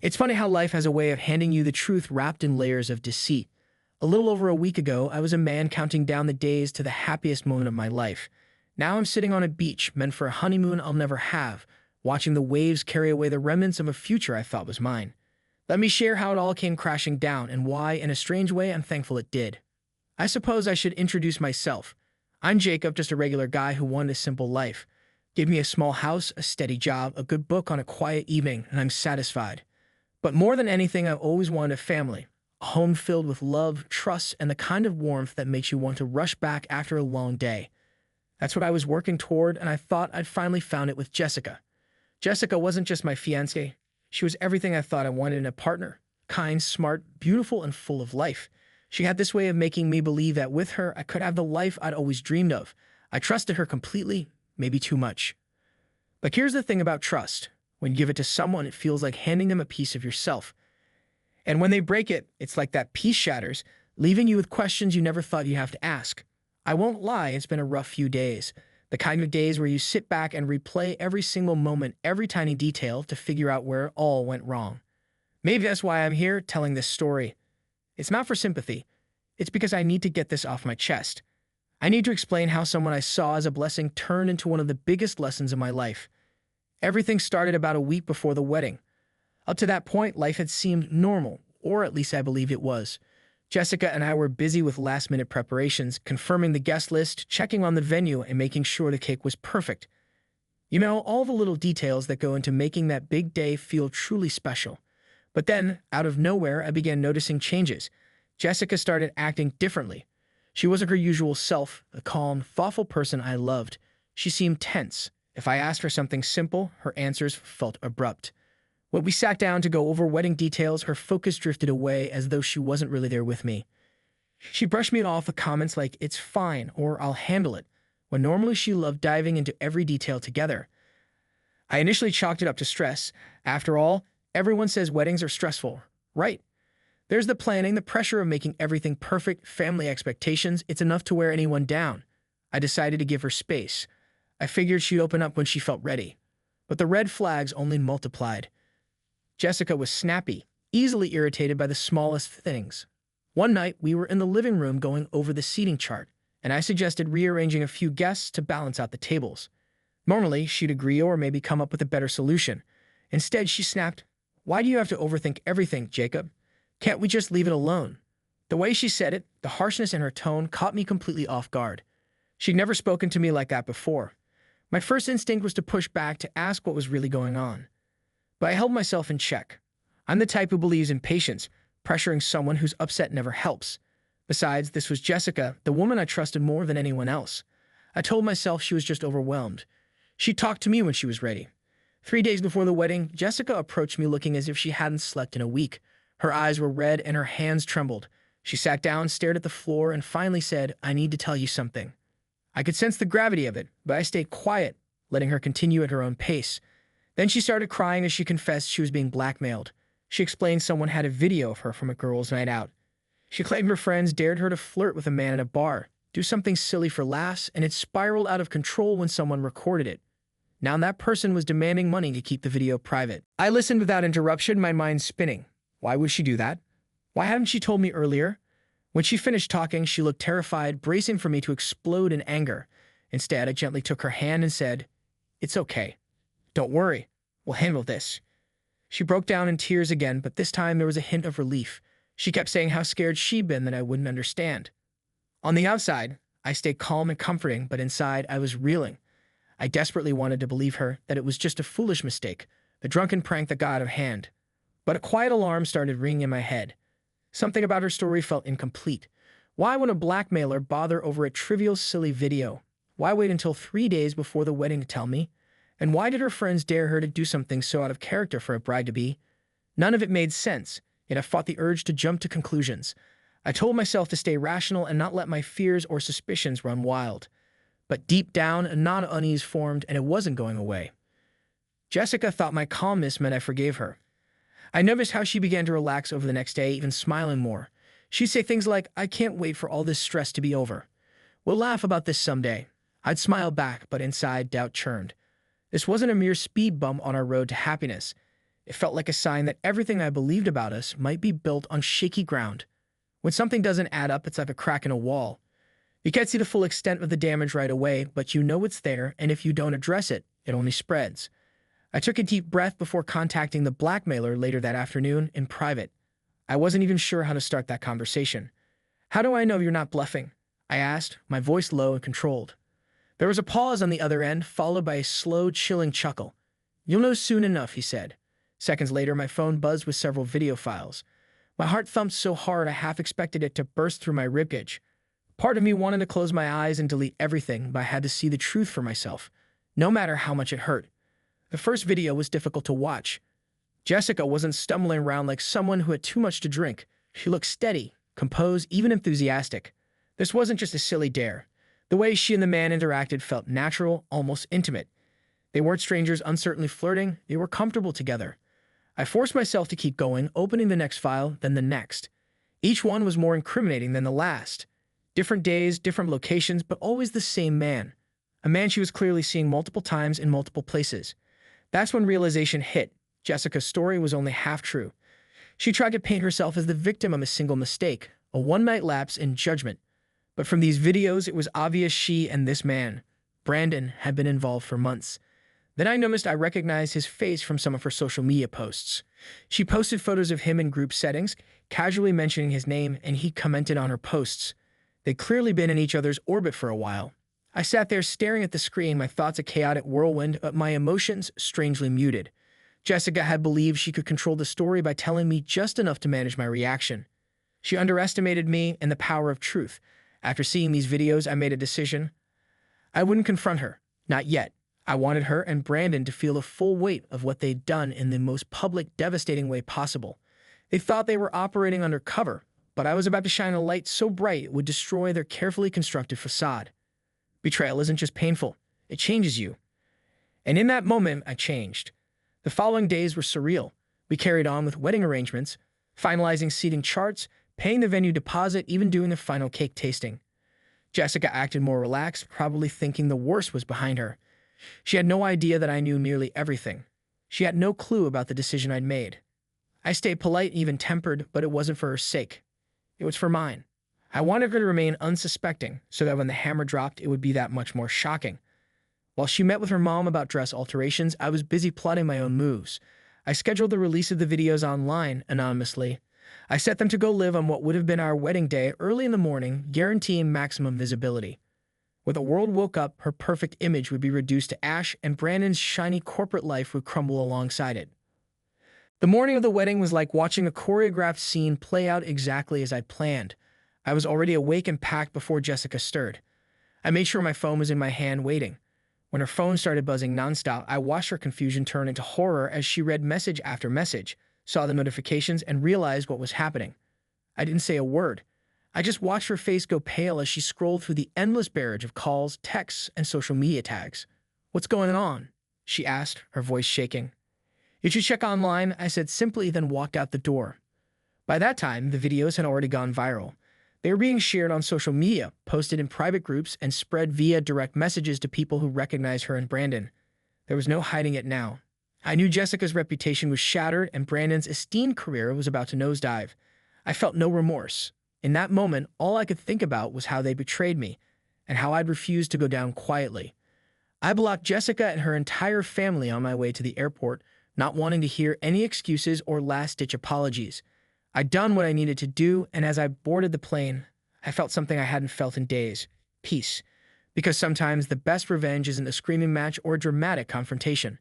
It's funny how life has a way of handing you the truth wrapped in layers of deceit. A little over a week ago, I was a man counting down the days to the happiest moment of my life. Now I'm sitting on a beach meant for a honeymoon I'll never have, watching the waves carry away the remnants of a future I thought was mine. Let me share how it all came crashing down and why, in a strange way, I'm thankful it did. I suppose I should introduce myself. I'm Jacob, just a regular guy who wanted a simple life. Give me a small house, a steady job, a good book on a quiet evening, and I'm satisfied. But more than anything, I've always wanted a family. A home filled with love, trust, and the kind of warmth that makes you want to rush back after a long day. That's what I was working toward, and I thought I'd finally found it with Jessica. Jessica wasn't just my fiancée. She was everything I thought I wanted in a partner. Kind, smart, beautiful, and full of life. She had this way of making me believe that with her, I could have the life I'd always dreamed of. I trusted her completely, maybe too much. But here's the thing about trust. When you give it to someone, it feels like handing them a piece of yourself. And when they break it, it's like that piece shatters, leaving you with questions you never thought you'd have to ask. I won't lie, it's been a rough few days. The kind of days where you sit back and replay every single moment, every tiny detail to figure out where it all went wrong. Maybe that's why I'm here telling this story. It's not for sympathy. It's because I need to get this off my chest. I need to explain how someone I saw as a blessing turned into one of the biggest lessons of my life. Everything started about a week before the wedding. Up to that point, life had seemed normal, or at least I believed it was. Jessica and I were busy with last-minute preparations, confirming the guest list, checking on the venue, and making sure the cake was perfect. You know, all the little details that go into making that big day feel truly special. But then, out of nowhere, I began noticing changes. Jessica started acting differently. She wasn't her usual self, the calm, thoughtful person I loved. She seemed tense. If I asked for something simple, her answers felt abrupt. When we sat down to go over wedding details, her focus drifted away as though she wasn't really there with me. She brushed me off with comments like, "It's fine," or "I'll handle it," when normally she loved diving into every detail together. I initially chalked it up to stress. After all, everyone says weddings are stressful, right? There's the planning, the pressure of making everything perfect, family expectations. It's enough to wear anyone down. I decided to give her space. I figured she'd open up when she felt ready. But the red flags only multiplied. Jessica was snappy, easily irritated by the smallest things. One night, we were in the living room going over the seating chart, and I suggested rearranging a few guests to balance out the tables. Normally, she'd agree or maybe come up with a better solution. Instead, she snapped, "Why do you have to overthink everything, Jacob? Can't we just leave it alone?" The way she said it, the harshness in her tone, caught me completely off guard. She'd never spoken to me like that before. My first instinct was to push back to ask what was really going on. But I held myself in check. I'm the type who believes in patience. Pressuring someone who's upset never helps. Besides, this was Jessica, the woman I trusted more than anyone else. I told myself she was just overwhelmed. She talked to me when she was ready. 3 days before the wedding, Jessica approached me looking as if she hadn't slept in a week. Her eyes were red and her hands trembled. She sat down, stared at the floor, and finally said, "I need to tell you something." I could sense the gravity of it, but I stayed quiet, letting her continue at her own pace. Then she started crying as she confessed she was being blackmailed. She explained someone had a video of her from a girls' night out. She claimed her friends dared her to flirt with a man at a bar, do something silly for laughs, and it spiraled out of control when someone recorded it. Now that person was demanding money to keep the video private. I listened without interruption, my mind spinning. Why would she do that? Why hadn't she told me earlier? When she finished talking, she looked terrified, bracing for me to explode in anger. Instead, I gently took her hand and said, "It's okay. Don't worry. We'll handle this." She broke down in tears again, but this time there was a hint of relief. She kept saying how scared she'd been that I wouldn't understand. On the outside, I stayed calm and comforting, but inside I was reeling. I desperately wanted to believe her that it was just a foolish mistake, a drunken prank that got out of hand. But a quiet alarm started ringing in my head. Something about her story felt incomplete. Why would a blackmailer bother over a trivial, silly video? Why wait until 3 days before the wedding to tell me? And why did her friends dare her to do something so out of character for a bride-to-be? None of it made sense, yet I fought the urge to jump to conclusions. I told myself to stay rational and not let my fears or suspicions run wild. But deep down, a knot of unease formed, and it wasn't going away. Jessica thought my calmness meant I forgave her. I noticed how she began to relax over the next day, even smiling more. She'd say things like, "I can't wait for all this stress to be over. We'll laugh about this someday." I'd smile back, but inside doubt churned. This wasn't a mere speed bump on our road to happiness. It felt like a sign that everything I believed about us might be built on shaky ground. When something doesn't add up, it's like a crack in a wall. You can't see the full extent of the damage right away, but you know it's there, and if you don't address it, it only spreads. I took a deep breath before contacting the blackmailer later that afternoon in private. I wasn't even sure how to start that conversation. "How do I know you're not bluffing?" I asked, my voice low and controlled. There was a pause on the other end, followed by a slow, chilling chuckle. "You'll know soon enough," he said. Seconds later, my phone buzzed with several video files. My heart thumped so hard I half expected it to burst through my ribcage. Part of me wanted to close my eyes and delete everything, but I had to see the truth for myself, no matter how much it hurt. The first video was difficult to watch. Jessica wasn't stumbling around like someone who had too much to drink. She looked steady, composed, even enthusiastic. This wasn't just a silly dare. The way she and the man interacted felt natural, almost intimate. They weren't strangers uncertainly flirting, they were comfortable together. I forced myself to keep going, opening the next file, then the next. Each one was more incriminating than the last. Different days, different locations, but always the same man. A man she was clearly seeing multiple times in multiple places. That's when realization hit. Jessica's story was only half true. She tried to paint herself as the victim of a single mistake, a one-night lapse in judgment. But from these videos, it was obvious she and this man, Brandon, had been involved for months. Then I noticed I recognized his face from some of her social media posts. She posted photos of him in group settings, casually mentioning his name, and he commented on her posts. They'd clearly been in each other's orbit for a while. I sat there staring at the screen, my thoughts a chaotic whirlwind, but my emotions strangely muted. Jessica had believed she could control the story by telling me just enough to manage my reaction. She underestimated me and the power of truth. After seeing these videos, I made a decision. I wouldn't confront her. Not yet. I wanted her and Brandon to feel the full weight of what they'd done in the most public, devastating way possible. They thought they were operating undercover, but I was about to shine a light so bright it would destroy their carefully constructed facade. Betrayal isn't just painful, it changes you. And in that moment, I changed. The following days were surreal. We carried on with wedding arrangements, finalizing seating charts, paying the venue deposit, even doing the final cake tasting. Jessica acted more relaxed, probably thinking the worst was behind her. She had no idea that I knew nearly everything. She had no clue about the decision I'd made. I stayed polite and even tempered, but it wasn't for her sake. It was for mine. I wanted her to remain unsuspecting, so that when the hammer dropped, it would be that much more shocking. While she met with her mom about dress alterations, I was busy plotting my own moves. I scheduled the release of the videos online, anonymously. I set them to go live on what would have been our wedding day early in the morning, guaranteeing maximum visibility. When the world woke up, her perfect image would be reduced to ash, and Brandon's shiny corporate life would crumble alongside it. The morning of the wedding was like watching a choreographed scene play out exactly as I'd planned. I was already awake and packed before Jessica stirred. I made sure my phone was in my hand, waiting. When her phone started buzzing nonstop, I watched her confusion turn into horror as she read message after message, saw the notifications, and realized what was happening. I didn't say a word. I just watched her face go pale as she scrolled through the endless barrage of calls, texts, and social media tags. "What's going on?" she asked, her voice shaking. "You should check online," I said simply, then walked out the door. By that time, the videos had already gone viral. They were being shared on social media, posted in private groups, and spread via direct messages to people who recognized her and Brandon. There was no hiding it now. I knew Jessica's reputation was shattered and Brandon's esteemed career was about to nosedive. I felt no remorse. In that moment, all I could think about was how they betrayed me and how I'd refused to go down quietly. I blocked Jessica and her entire family on my way to the airport, not wanting to hear any excuses or last-ditch apologies. I'd done what I needed to do, and as I boarded the plane, I felt something I hadn't felt in days: peace. Because sometimes the best revenge isn't a screaming match or a dramatic confrontation.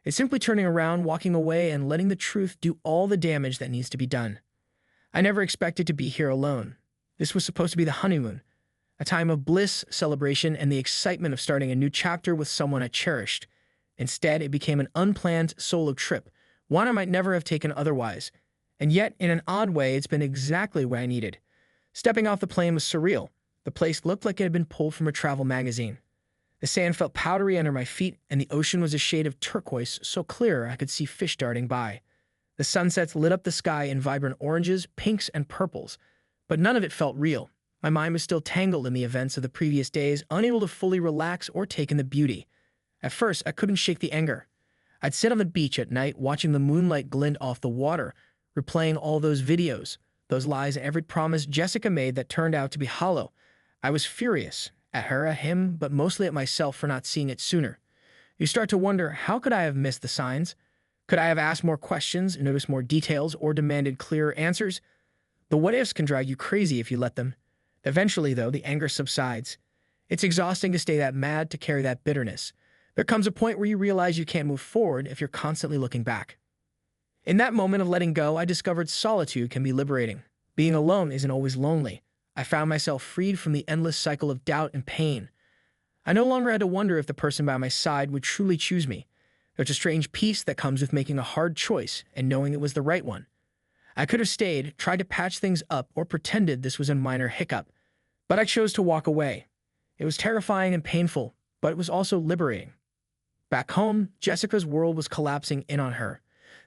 It's simply turning around, walking away, and letting the truth do all the damage that needs to be done. I never expected to be here alone. This was supposed to be the honeymoon, a time of bliss, celebration, and the excitement of starting a new chapter with someone I cherished. Instead, it became an unplanned solo trip, one I might never have taken otherwise. And yet, in an odd way, it's been exactly what I needed. Stepping off the plane was surreal. The place looked like it had been pulled from a travel magazine. The sand felt powdery under my feet, and the ocean was a shade of turquoise, so clear I could see fish darting by. The sunsets lit up the sky in vibrant oranges, pinks, and purples, but none of it felt real. My mind was still tangled in the events of the previous days, unable to fully relax or take in the beauty. At first, I couldn't shake the anger. I'd sit on the beach at night watching the moonlight glint off the water, replaying all those videos, those lies, and every promise Jessica made that turned out to be hollow. I was furious at her, at him, but mostly at myself for not seeing it sooner. You start to wonder, how could I have missed the signs? Could I have asked more questions, noticed more details, or demanded clearer answers? The what-ifs can drive you crazy if you let them. Eventually, though, the anger subsides. It's exhausting to stay that mad, to carry that bitterness. There comes a point where you realize you can't move forward if you're constantly looking back. In that moment of letting go, I discovered solitude can be liberating. Being alone isn't always lonely. I found myself freed from the endless cycle of doubt and pain. I no longer had to wonder if the person by my side would truly choose me. There's a strange peace that comes with making a hard choice and knowing it was the right one. I could have stayed, tried to patch things up, or pretended this was a minor hiccup, but I chose to walk away. It was terrifying and painful, but it was also liberating. Back home, Jessica's world was collapsing in on her.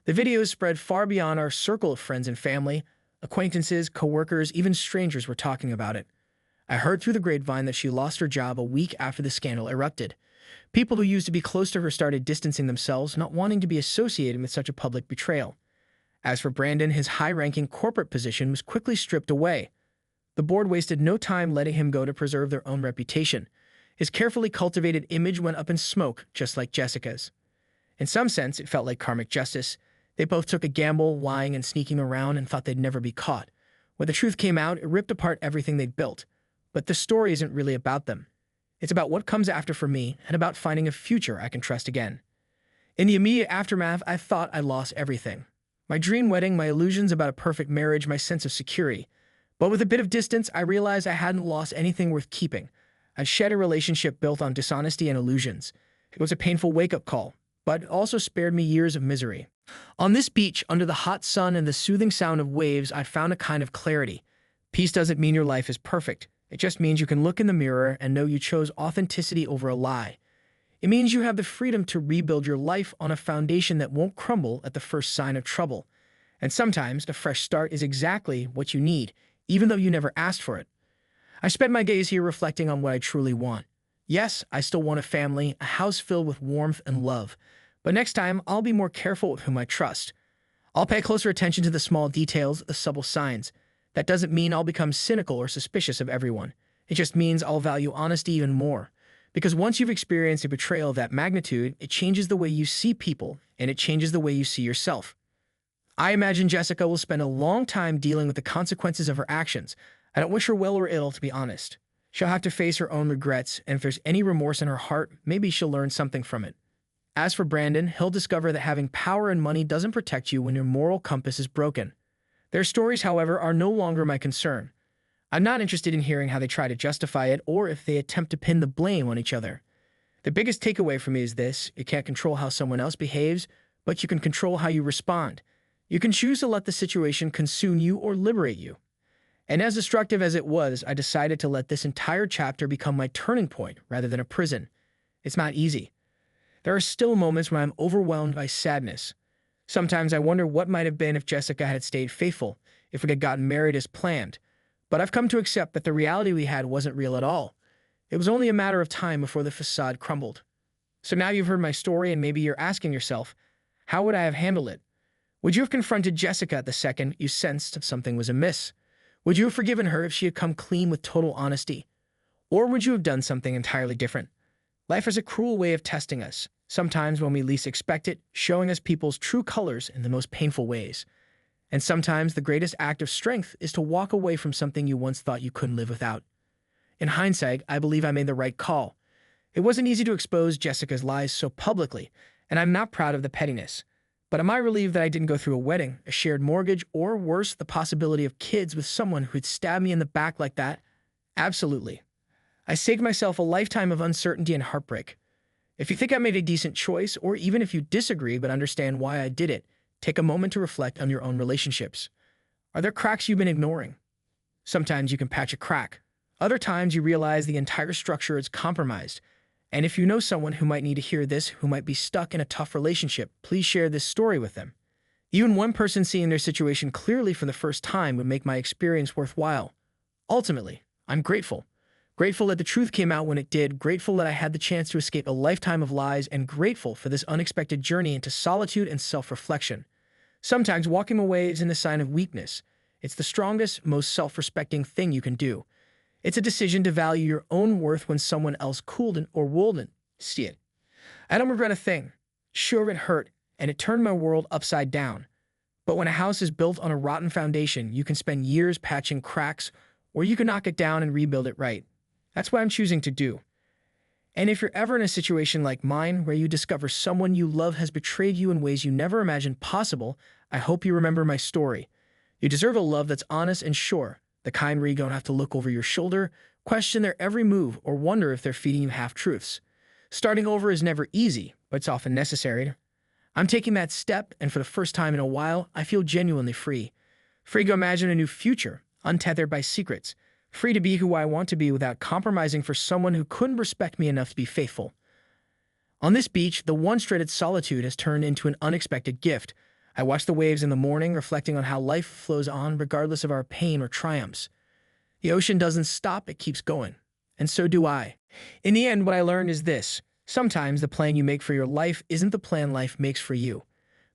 The videos spread far beyond our circle of friends and family. Acquaintances, coworkers, even strangers were talking about it. I heard through the grapevine that she lost her job a week after the scandal erupted. People who used to be close to her started distancing themselves, not wanting to be associated with such a public betrayal. As for Brandon, his high-ranking corporate position was quickly stripped away. The board wasted no time letting him go to preserve their own reputation. His carefully cultivated image went up in smoke, just like Jessica's. In some sense, it felt like karmic justice. They both took a gamble, lying and sneaking around, and thought they'd never be caught. When the truth came out, it ripped apart everything they'd built. But the story isn't really about them. It's about what comes after for me, and about finding a future I can trust again. In the immediate aftermath, I thought I lost everything. My dream wedding, my illusions about a perfect marriage, my sense of security. But with a bit of distance, I realized I hadn't lost anything worth keeping. I'd shed a relationship built on dishonesty and illusions. It was a painful wake-up call, but it also spared me years of misery. On this beach, under the hot sun and the soothing sound of waves, I found a kind of clarity. Peace doesn't mean your life is perfect. It just means you can look in the mirror and know you chose authenticity over a lie. It means you have the freedom to rebuild your life on a foundation that won't crumble at the first sign of trouble. And sometimes a fresh start is exactly what you need, even though you never asked for it. I spend my days here reflecting on what I truly want. Yes, I still want a family, a house filled with warmth and love. But next time, I'll be more careful with whom I trust. I'll pay closer attention to the small details, the subtle signs. That doesn't mean I'll become cynical or suspicious of everyone. It just means I'll value honesty even more. Because once you've experienced a betrayal of that magnitude, it changes the way you see people, and it changes the way you see yourself. I imagine Jessica will spend a long time dealing with the consequences of her actions. I don't wish her well or ill, to be honest. She'll have to face her own regrets, and if there's any remorse in her heart, maybe she'll learn something from it. As for Brandon, he'll discover that having power and money doesn't protect you when your moral compass is broken. Their stories, however, are no longer my concern. I'm not interested in hearing how they try to justify it or if they attempt to pin the blame on each other. The biggest takeaway for me is this: you can't control how someone else behaves, but you can control how you respond. You can choose to let the situation consume you or liberate you. And as destructive as it was, I decided to let this entire chapter become my turning point rather than a prison. It's not easy. There are still moments when I'm overwhelmed by sadness. Sometimes I wonder what might have been if Jessica had stayed faithful, if we had gotten married as planned. But I've come to accept that the reality we had wasn't real at all. It was only a matter of time before the facade crumbled. So now you've heard my story, and maybe you're asking yourself, how would I have handled it? Would you have confronted Jessica the second you sensed something was amiss? Would you have forgiven her if she had come clean with total honesty? Or would you have done something entirely different? Life is a cruel way of testing us, sometimes when we least expect it, showing us people's true colors in the most painful ways. And sometimes the greatest act of strength is to walk away from something you once thought you couldn't live without. In hindsight, I believe I made the right call. It wasn't easy to expose Jessica's lies so publicly, and I'm not proud of the pettiness. But am I relieved that I didn't go through a wedding, a shared mortgage, or worse, the possibility of kids with someone who'd stab me in the back like that? Absolutely. I saved myself a lifetime of uncertainty and heartbreak. If you think I made a decent choice, or even if you disagree but understand why I did it, take a moment to reflect on your own relationships. Are there cracks you've been ignoring? Sometimes you can patch a crack. Other times you realize the entire structure is compromised. And if you know someone who might need to hear this, who might be stuck in a tough relationship, please share this story with them. Even one person seeing their situation clearly for the first time would make my experience worthwhile. Ultimately, I'm grateful. Grateful that the truth came out when it did, grateful that I had the chance to escape a lifetime of lies, and grateful for this unexpected journey into solitude and self-reflection. Sometimes walking away isn't a sign of weakness. It's the strongest, most self-respecting thing you can do. It's a decision to value your own worth when someone else couldn't or wouldn't see it. I don't regret a thing. Sure, it hurt, and it turned my world upside down. But when a house is built on a rotten foundation, you can spend years patching cracks, or you can knock it down and rebuild it right. That's what I'm choosing to do. And if you're ever in a situation like mine, where you discover someone you love has betrayed you in ways you never imagined possible, I hope you remember my story. You deserve a love that's honest and sure, the kind where you don't have to look over your shoulder, question their every move, or wonder if they're feeding you half-truths. Starting over is never easy, but it's often necessary. I'm taking that step, and for the first time in a while, I feel genuinely free. Free to imagine a new future, untethered by secrets. Free to be who I want to be without compromising for someone who couldn't respect me enough to be faithful. On this beach, the once-dreaded solitude has turned into an unexpected gift. I watch the waves in the morning, reflecting on how life flows on regardless of our pain or triumphs. The ocean doesn't stop, it keeps going. And so do I. In the end, what I learned is this. Sometimes the plan you make for your life isn't the plan life makes for you.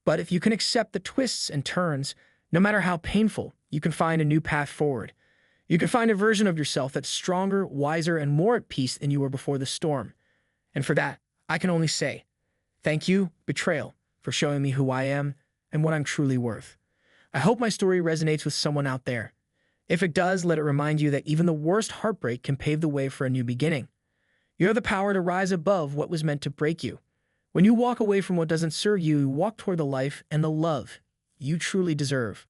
But if you can accept the twists and turns, no matter how painful, you can find a new path forward. You can find a version of yourself that's stronger, wiser, and more at peace than you were before the storm. And for that, I can only say, thank you, betrayal, for showing me who I am and what I'm truly worth. I hope my story resonates with someone out there. If it does, let it remind you that even the worst heartbreak can pave the way for a new beginning. You have the power to rise above what was meant to break you. When you walk away from what doesn't serve you, you walk toward the life and the love you truly deserve.